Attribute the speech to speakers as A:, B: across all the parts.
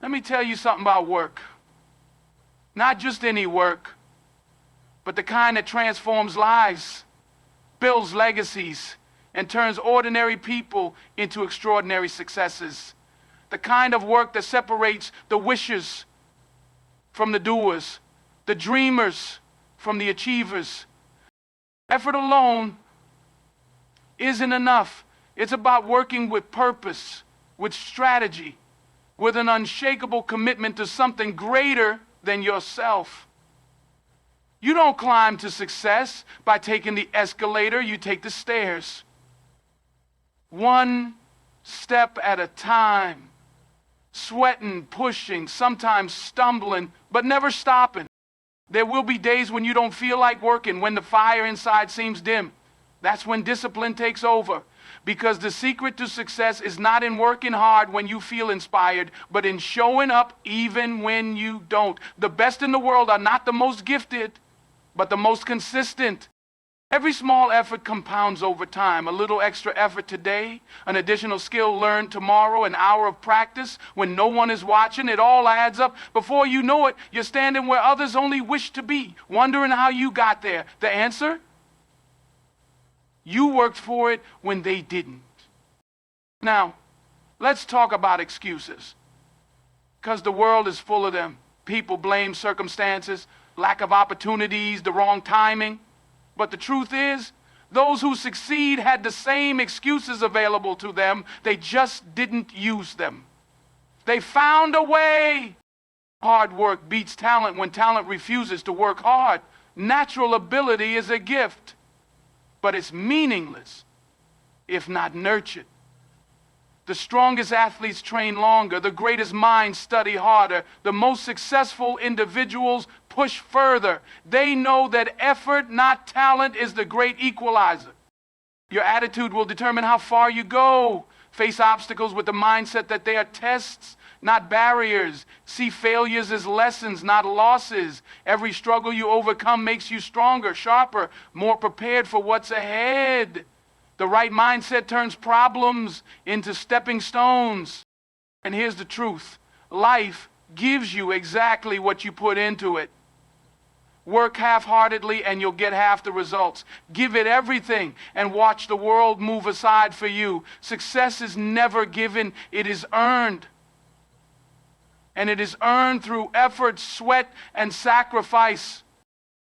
A: Let me tell you something about work. Not just any work, but the kind that transforms lives, builds legacies, and turns ordinary people into extraordinary successes. The kind of work that separates the wishers from the doers, the dreamers from the achievers. Effort alone isn't enough. It's about working with purpose, with strategy, with an unshakable commitment to something greater than yourself. You don't climb to success by taking the escalator, you take the stairs. One step at a time, sweating, pushing, sometimes stumbling, but never stopping. There will be days when you don't feel like working, when the fire inside seems dim. That's when discipline takes over. Because the secret to success is not in working hard when you feel inspired, but in showing up even when you don't. The best in the world are not the most gifted, but the most consistent. Every small effort compounds over time. A little extra effort today, an additional skill learned tomorrow, an hour of practice when no one is watching, it all adds up. Before you know it, you're standing where others only wish to be, wondering how you got there. The answer? You worked for it when they didn't. Now, let's talk about excuses. Because the world is full of them. People blame circumstances, lack of opportunities, the wrong timing. But the truth is, those who succeed had the same excuses available to them. They just didn't use them. They found a way. Hard work beats talent when talent refuses to work hard. Natural ability is a gift, but it's meaningless if not nurtured. The strongest athletes train longer, the greatest minds study harder, the most successful individuals push further. They know that effort, not talent, is the great equalizer. Your attitude will determine how far you go. Face obstacles with the mindset that they are tests, not barriers. See failures as lessons, not losses. Every struggle you overcome makes you stronger, sharper, more prepared for what's ahead. The right mindset turns problems into stepping stones. And here's the truth. Life gives you exactly what you put into it. Work half-heartedly and you'll get half the results. Give it everything and watch the world move aside for you. Success is never given, it is earned. And it is earned through effort, sweat, and sacrifice.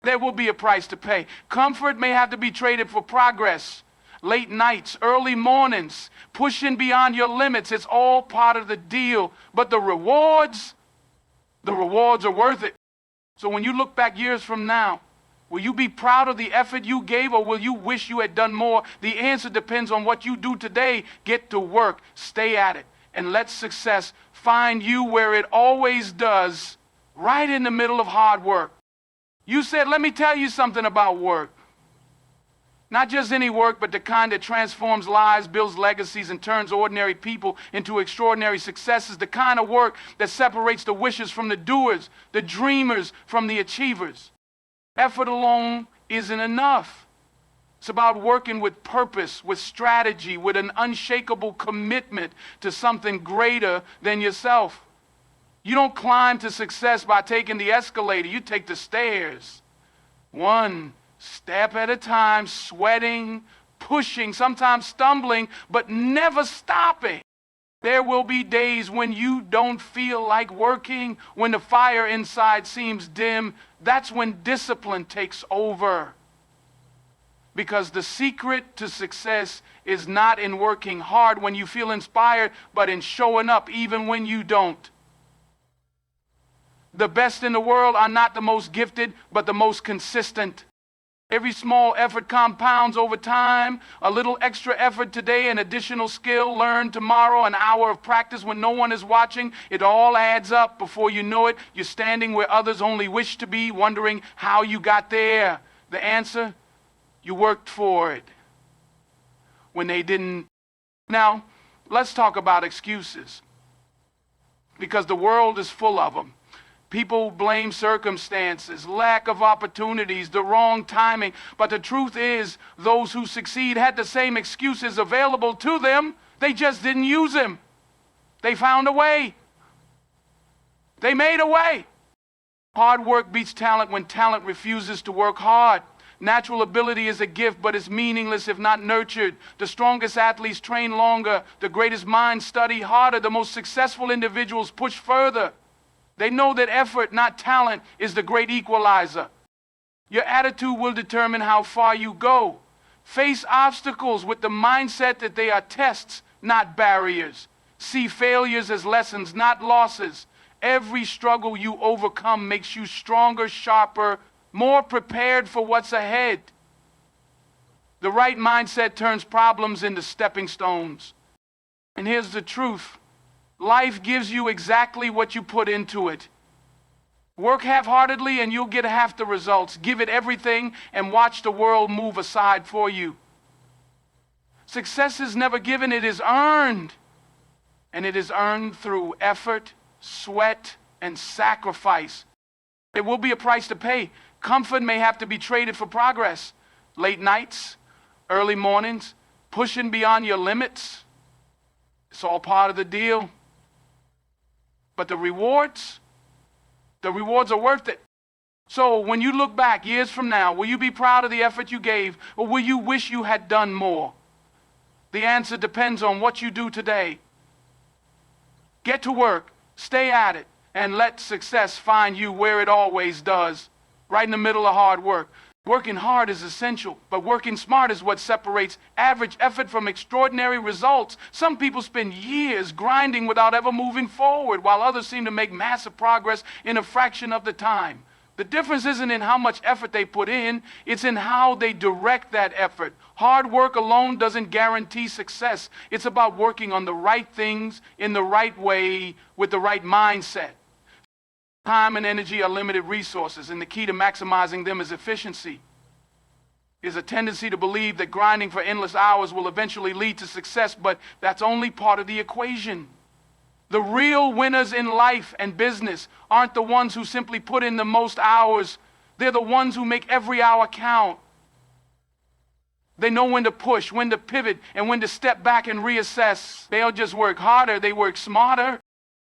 A: There will be a price to pay. Comfort may have to be traded for progress. Late nights, early mornings, pushing beyond your limits, it's all part of the deal. But the rewards are worth it. So when you look back years from now, will you be proud of the effort you gave, or will you wish you had done more? The answer depends on what you do today. Get to work, stay at it, and let success find you where it always does, right in the middle of hard work. You said, let me tell you something about work. Not just any work, but the kind that transforms lives, builds legacies, and turns ordinary people into extraordinary successes. The kind of work that separates the wishers from the doers, the dreamers from the achievers. Effort alone isn't enough. It's about working with purpose, with strategy, with an unshakable commitment to something greater than yourself. You don't climb to success by taking the escalator. You take the stairs. One step at a time, sweating, pushing, sometimes stumbling, but never stopping. There will be days when you don't feel like working, when the fire inside seems dim. That's when discipline takes over. Because the secret to success is not in working hard when you feel inspired, but in showing up even when you don't. The best in the world are not the most gifted, but the most consistent. Every small effort compounds over time. A little extra effort today, an additional skill learned tomorrow, an hour of practice when no one is watching. It all adds up. Before you know it, you're standing where others only wish to be, wondering how you got there. The answer? You worked for it when they didn't. Now, let's talk about excuses. Because the world is full of them. People blame circumstances, lack of opportunities, the wrong timing. But the truth is, those who succeed had the same excuses available to them. They just didn't use them. They found a way. They made a way. Hard work beats talent when talent refuses to work hard. Natural ability is a gift, but it's meaningless if not nurtured. The strongest athletes train longer. The greatest minds study harder. The most successful individuals push further. They know that effort, not talent, is the great equalizer. Your attitude will determine how far you go. Face obstacles with the mindset that they are tests, not barriers. See failures as lessons, not losses. Every struggle you overcome makes you stronger, sharper, more prepared for what's ahead. The right mindset turns problems into stepping stones. And here's the truth. Life gives you exactly what you put into it. Work half-heartedly and you'll get half the results. Give it everything and watch the world move aside for you. Success is never given, it is earned. And it is earned through effort, sweat, and sacrifice. There will be a price to pay. Comfort may have to be traded for progress. Late nights, early mornings, pushing beyond your limits. It's all part of the deal. But the rewards are worth it. So when you look back years from now, will you be proud of the effort you gave, or will you wish you had done more? The answer depends on what you do today. Get to work, stay at it, and let success find you where it always does, right in the middle of hard work. Working hard is essential, but working smart is what separates average effort from extraordinary results. Some people spend years grinding without ever moving forward, while others seem to make massive progress in a fraction of the time. The difference isn't in how much effort they put in, it's in how they direct that effort. Hard work alone doesn't guarantee success. It's about working on the right things in the right way with the right mindset. Time and energy are limited resources, and the key to maximizing them is efficiency. There's a tendency to believe that grinding for endless hours will eventually lead to success, but that's only part of the equation. The real winners in life and business aren't the ones who simply put in the most hours. They're the ones who make every hour count. They know when to push, when to pivot, and when to step back and reassess. They don't just work harder, they work smarter.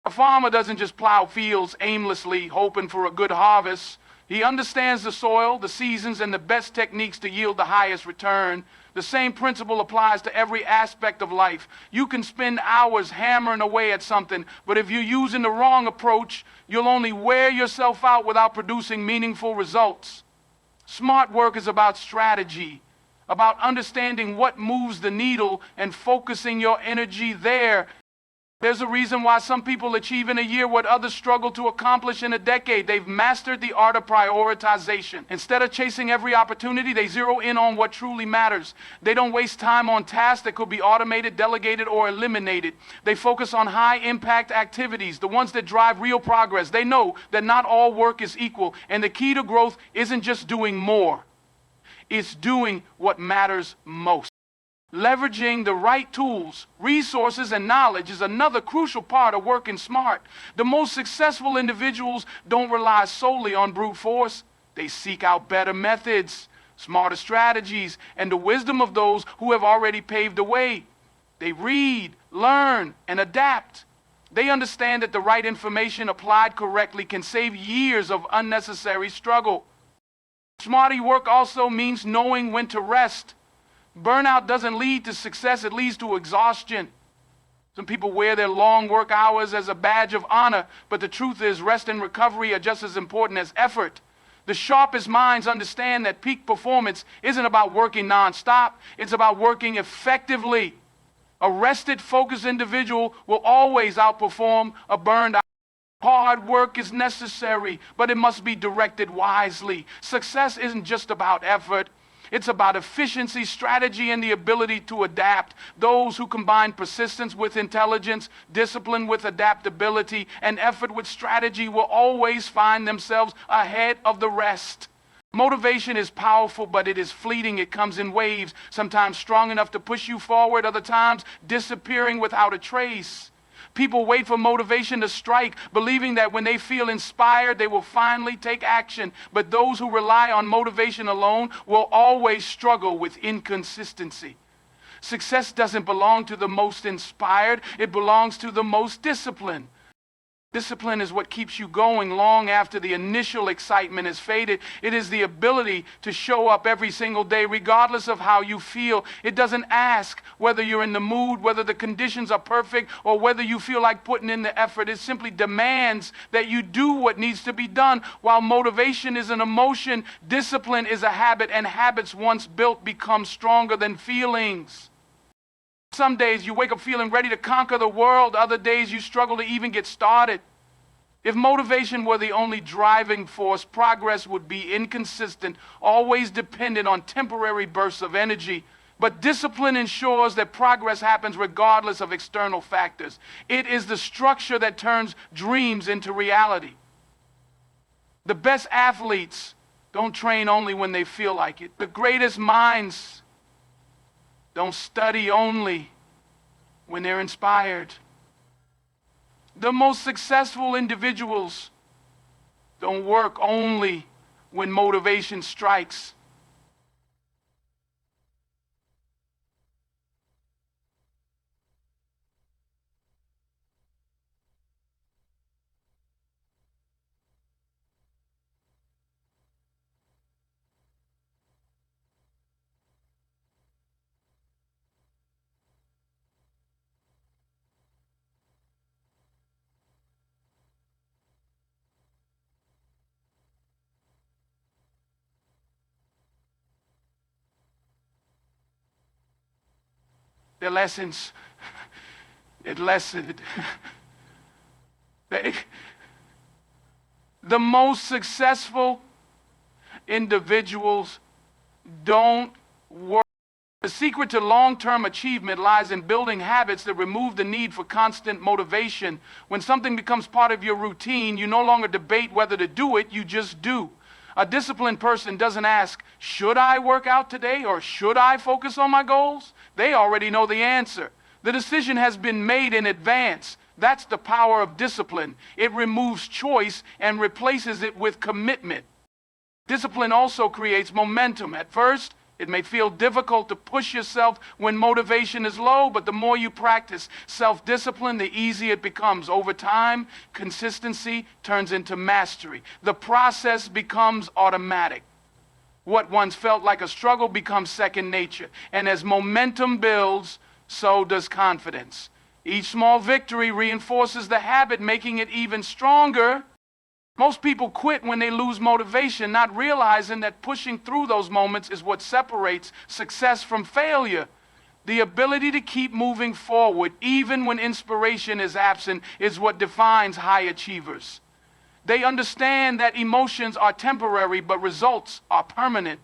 A: A farmer doesn't just plow fields aimlessly, hoping for a good harvest. He understands the soil, the seasons, and the best techniques to yield the highest return. The same principle applies to every aspect of life. You can spend hours hammering away at something, but if you're using the wrong approach, you'll only wear yourself out without producing meaningful results. Smart work is about strategy, about understanding what moves the needle and focusing your energy there. There's a reason why some people achieve in a year what others struggle to accomplish in a decade. They've mastered the art of prioritization. Instead of chasing every opportunity, they zero in on what truly matters. They don't waste time on tasks that could be automated, delegated, or eliminated. They focus on high-impact activities, the ones that drive real progress. They know that not all work is equal, and the key to growth isn't just doing more. It's doing what matters most. Leveraging the right tools, resources, and knowledge is another crucial part of working smart. The most successful individuals don't rely solely on brute force. They seek out better methods, smarter strategies, and the wisdom of those who have already paved the way. They read, learn, and adapt. They understand that the right information applied correctly can save years of unnecessary struggle. Smarty work also means knowing when to rest. Burnout doesn't lead to success, it leads to exhaustion. Some people wear their long work hours as a badge of honor, but the truth is rest and recovery are just as important as effort. The sharpest minds understand that peak performance isn't about working nonstop, it's about working effectively. A rested, focused individual will always outperform a burned out. Hard work is necessary, but it must be directed wisely. Success isn't just about effort. It's about efficiency, strategy, and the ability to adapt. Those who combine persistence with intelligence, discipline with adaptability, and effort with strategy will always find themselves ahead of the rest. Motivation is powerful, but it is fleeting. It comes in waves, sometimes strong enough to push you forward, other times disappearing without a trace. People wait for motivation to strike, believing that when they feel inspired, they will finally take action. But those who rely on motivation alone will always struggle with inconsistency. Success doesn't belong to the most inspired, it belongs to the most disciplined. Discipline is what keeps you going long after the initial excitement has faded. It is the ability to show up every single day, regardless of how you feel. It doesn't ask whether you're in the mood, whether the conditions are perfect, or whether you feel like putting in the effort. It simply demands that you do what needs to be done. While motivation is an emotion, discipline is a habit, and habits once built become stronger than feelings. Some days you wake up feeling ready to conquer the world. Other days you struggle to even get started. If motivation were the only driving force, progress would be inconsistent, always dependent on temporary bursts of energy. But discipline ensures that progress happens regardless of external factors. It is the structure that turns dreams into reality. The best athletes don't train only when they feel like it. The greatest minds don't study only when they're inspired. The most successful individuals don't work only when motivation strikes. Their lessons, the most successful individuals don't work. The secret to long-term achievement lies in building habits that remove the need for constant motivation. When something becomes part of your routine, you no longer debate whether to do it, you just do. A disciplined person doesn't ask, should I work out today or should I focus on my goals? They already know the answer. The decision has been made in advance. That's the power of discipline. It removes choice and replaces it with commitment. Discipline also creates momentum. At first, it may feel difficult to push yourself when motivation is low, but the more you practice self-discipline, the easier it becomes. Over time, consistency turns into mastery. The process becomes automatic. What once felt like a struggle becomes second nature. And as momentum builds, so does confidence. Each small victory reinforces the habit, making it even stronger. Most people quit when they lose motivation, not realizing that pushing through those moments is what separates success from failure. The ability to keep moving forward, even when inspiration is absent, is what defines high achievers. They understand that emotions are temporary, but results are permanent.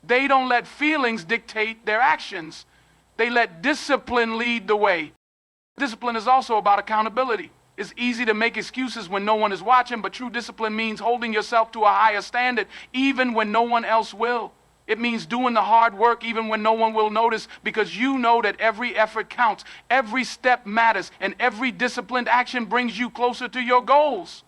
A: They don't let feelings dictate their actions. They let discipline lead the way. Discipline is also about accountability. It's easy to make excuses when no one is watching, but true discipline means holding yourself to a higher standard, even when no one else will. It means doing the hard work even when no one will notice, because you know that every effort counts, every step matters, and every disciplined action brings you closer to your goals.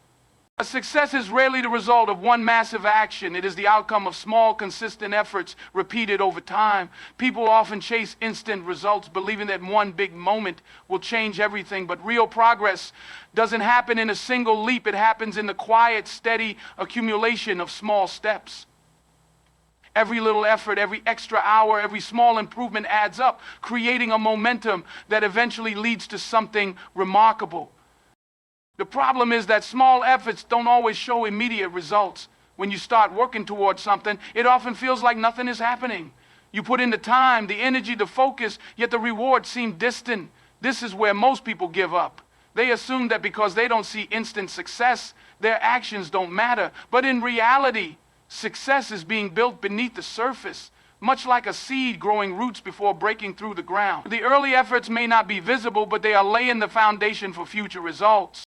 A: A success is rarely the result of one massive action. It is the outcome of small, consistent efforts repeated over time. People often chase instant results, believing that one big moment will change everything. But real progress doesn't happen in a single leap. It happens in the quiet, steady accumulation of small steps. Every little effort, every extra hour, every small improvement adds up, creating a momentum that eventually leads to something remarkable. The problem is that small efforts don't always show immediate results. When you start working towards something, it often feels like nothing is happening. You put in the time, the energy, the focus, yet the rewards seem distant. This is where most people give up. They assume that because they don't see instant success, their actions don't matter. But in reality, success is being built beneath the surface, much like a seed growing roots before breaking through the ground. The early efforts may not be visible, but they are laying the foundation for future results.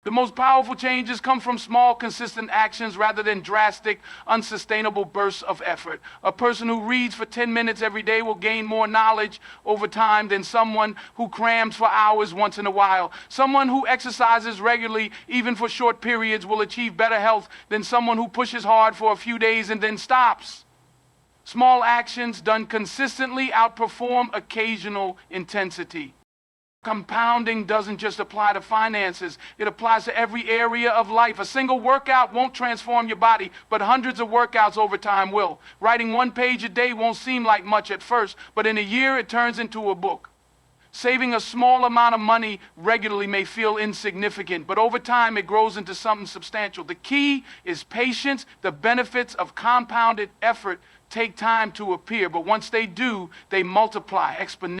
A: The most powerful changes come from small, consistent actions rather than drastic, unsustainable bursts of effort. A person who reads for 10 minutes every day will gain more knowledge over time than someone who crams for hours once in a while. Someone who exercises regularly, even for short periods, will achieve better health than someone who pushes hard for a few days and then stops. Small actions done consistently outperform occasional intensity. Compounding doesn't just apply to finances, it applies to every area of life. A single workout won't transform your body, but hundreds of workouts over time will. Writing 1 page a day won't seem like much at first, but in a year it turns into a book. Saving a small amount of money regularly may feel insignificant, but over time it grows into something substantial. The key is patience. The benefits of compounded effort take time to appear, but once they do, they multiply exponentially.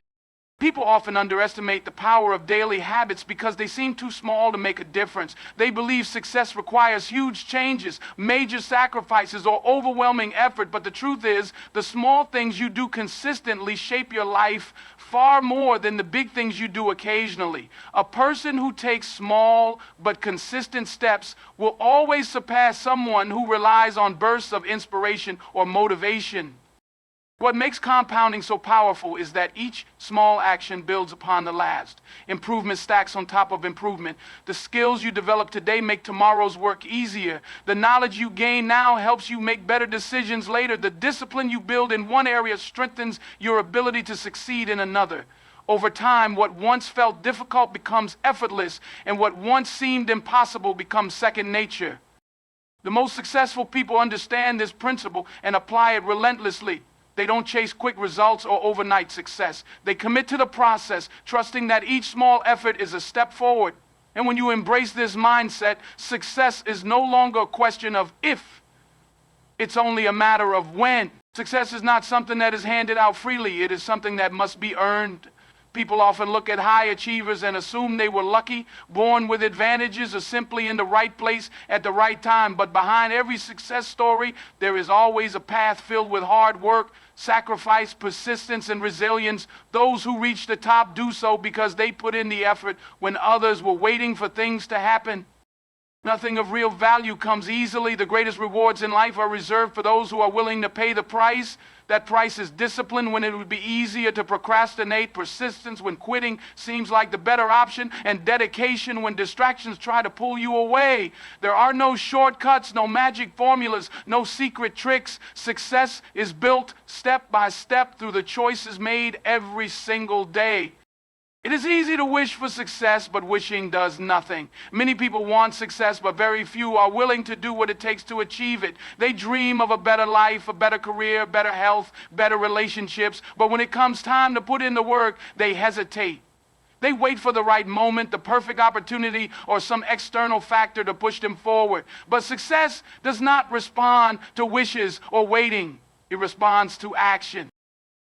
A: People often underestimate the power of daily habits because they seem too small to make a difference. They believe success requires huge changes, major sacrifices, or overwhelming effort, but the truth is, the small things you do consistently shape your life far more than the big things you do occasionally. A person who takes small but consistent steps will always surpass someone who relies on bursts of inspiration or motivation. What makes compounding so powerful is that each small action builds upon the last. Improvement stacks on top of improvement. The skills you develop today make tomorrow's work easier. The knowledge you gain now helps you make better decisions later. The discipline you build in one area strengthens your ability to succeed in another. Over time, what once felt difficult becomes effortless, and what once seemed impossible becomes second nature. The most successful people understand this principle and apply it relentlessly. They don't chase quick results or overnight success. They commit to the process, trusting that each small effort is a step forward. And when you embrace this mindset, success is no longer a question of if, it's only a matter of when. Success is not something that is handed out freely. It is something that must be earned. People often look at high achievers and assume they were lucky, born with advantages, or simply in the right place at the right time. But behind every success story, there is always a path filled with hard work, sacrifice, persistence, and resilience. Those who reach the top do so because they put in the effort when others were waiting for things to happen. Nothing of real value comes easily. The greatest rewards in life are reserved for those who are willing to pay the price. That price is discipline when it would be easier to procrastinate, persistence when quitting seems like the better option, and dedication when distractions try to pull you away. There are no shortcuts, no magic formulas, no secret tricks. Success is built step by step through the choices made every single day. It is easy to wish for success, but wishing does nothing. Many people want success, but very few are willing to do what it takes to achieve it. They dream of a better life, a better career, better health, better relationships, but when it comes time to put in the work, they hesitate. They wait for the right moment, the perfect opportunity, or some external factor to push them forward. But success does not respond to wishes or waiting. It responds to action.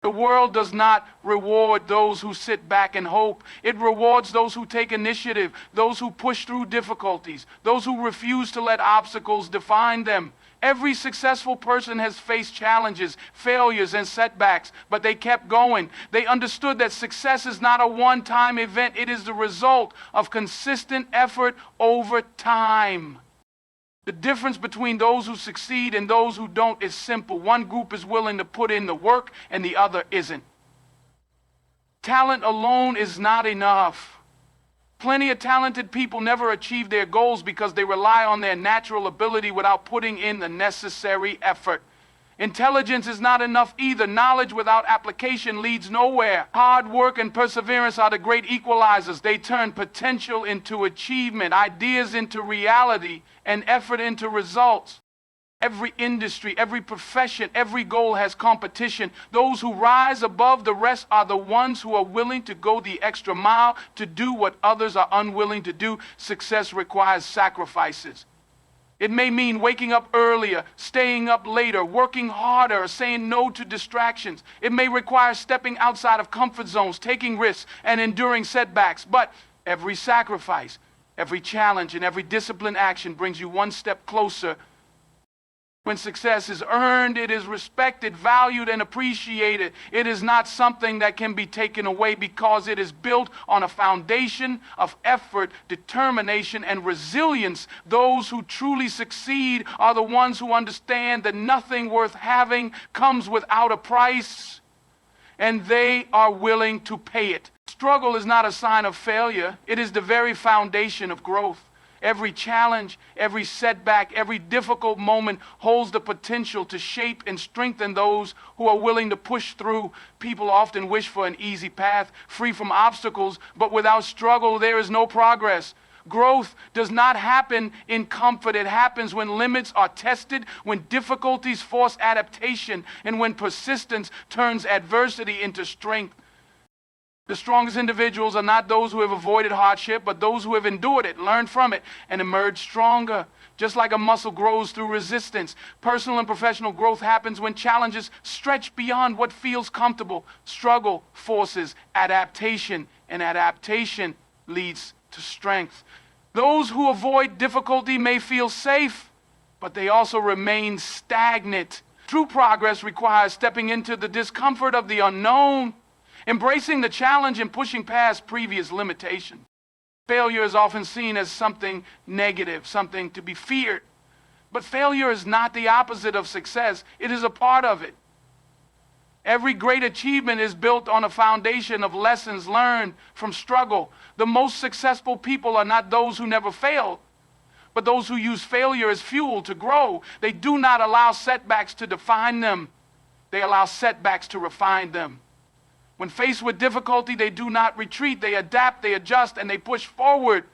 A: The world does not reward those who sit back and hope. It rewards those who take initiative, those who push through difficulties, those who refuse to let obstacles define them. Every successful person has faced challenges, failures, and setbacks, but they kept going. They understood that success is not a one-time event. It is the result of consistent effort over time. The difference between those who succeed and those who don't is simple. One group is willing to put in the work and the other isn't. Talent alone is not enough. Plenty of talented people never achieve their goals because they rely on their natural ability without putting in the necessary effort. Intelligence is not enough either. Knowledge without application leads nowhere. Hard work and perseverance are the great equalizers. They turn potential into achievement, ideas into reality, and effort into results. Every industry, every profession, every goal has competition. Those who rise above the rest are the ones who are willing to go the extra mile to do what others are unwilling to do. Success requires sacrifices. It may mean waking up earlier, staying up later, working harder, or saying no to distractions. It may require stepping outside of comfort zones, taking risks, and enduring setbacks. But every sacrifice, every challenge, and every disciplined action brings you one step closer. When success is earned, it is respected, valued, and appreciated. It is not something that can be taken away because it is built on a foundation of effort, determination, and resilience. Those who truly succeed are the ones who understand that nothing worth having comes without a price, and they are willing to pay it. Struggle is not a sign of failure. It is the very foundation of growth. Every challenge, every setback, every difficult moment holds the potential to shape and strengthen those who are willing to push through. People often wish for an easy path, free from obstacles, but without struggle, there is no progress. Growth does not happen in comfort. It happens when limits are tested, when difficulties force adaptation, and when persistence turns adversity into strength. The strongest individuals are not those who have avoided hardship, but those who have endured it, learned from it, and emerged stronger. Just like a muscle grows through resistance, personal and professional growth happens when challenges stretch beyond what feels comfortable. Struggle forces adaptation, and adaptation leads to strength. Those who avoid difficulty may feel safe, but they also remain stagnant. True progress requires stepping into the discomfort of the unknown, embracing the challenge and pushing past previous limitations. Failure is often seen as something negative, something to be feared. But failure is not the opposite of success. It is a part of it. Every great achievement is built on a foundation of lessons learned from struggle. The most successful people are not those who never failed, but those who use failure as fuel to grow. They do not allow setbacks to define them. They allow setbacks to refine them. When faced with difficulty, they do not retreat. They adapt, they adjust, and they push forward.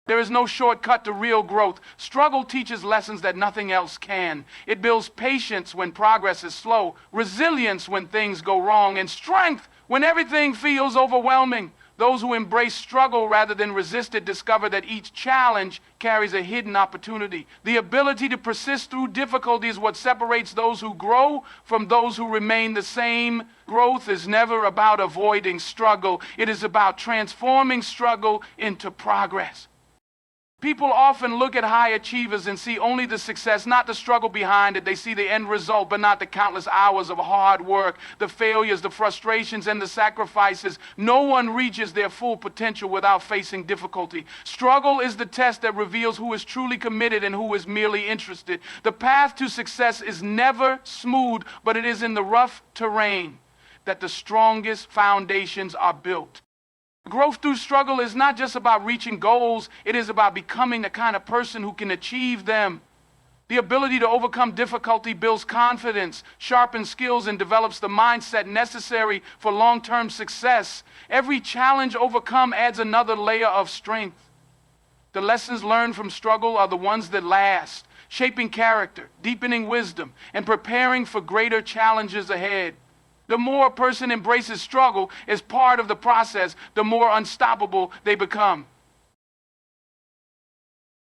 A: There is no shortcut to real growth. Struggle teaches lessons that nothing else can. It builds patience when progress is slow, resilience when things go wrong, and strength when everything feels overwhelming. Those who embrace struggle rather than resist it discover that each challenge carries a hidden opportunity. The ability to persist through difficulty is what separates those who grow from those who remain the same. Growth is never about avoiding struggle. It is about transforming struggle into progress. People often look at high achievers and see only the success, not the struggle behind it. They see the end result, but not the countless hours of hard work, the failures, the frustrations, and the sacrifices. No one reaches their full potential without facing difficulty. Struggle is the test that reveals who is truly committed and who is merely interested. The path to success is never smooth, but it is in the rough terrain that the strongest foundations are built. Growth through struggle is not just about reaching goals, it is about becoming the kind of person who can achieve them. The ability to overcome difficulty builds confidence, sharpens skills, and develops the mindset necessary for long-term success. Every challenge overcome adds another layer of strength. The lessons learned from struggle are the ones that last, shaping character, deepening wisdom, and preparing for greater challenges ahead. The more a person embraces struggle as part of the process, the more unstoppable they become.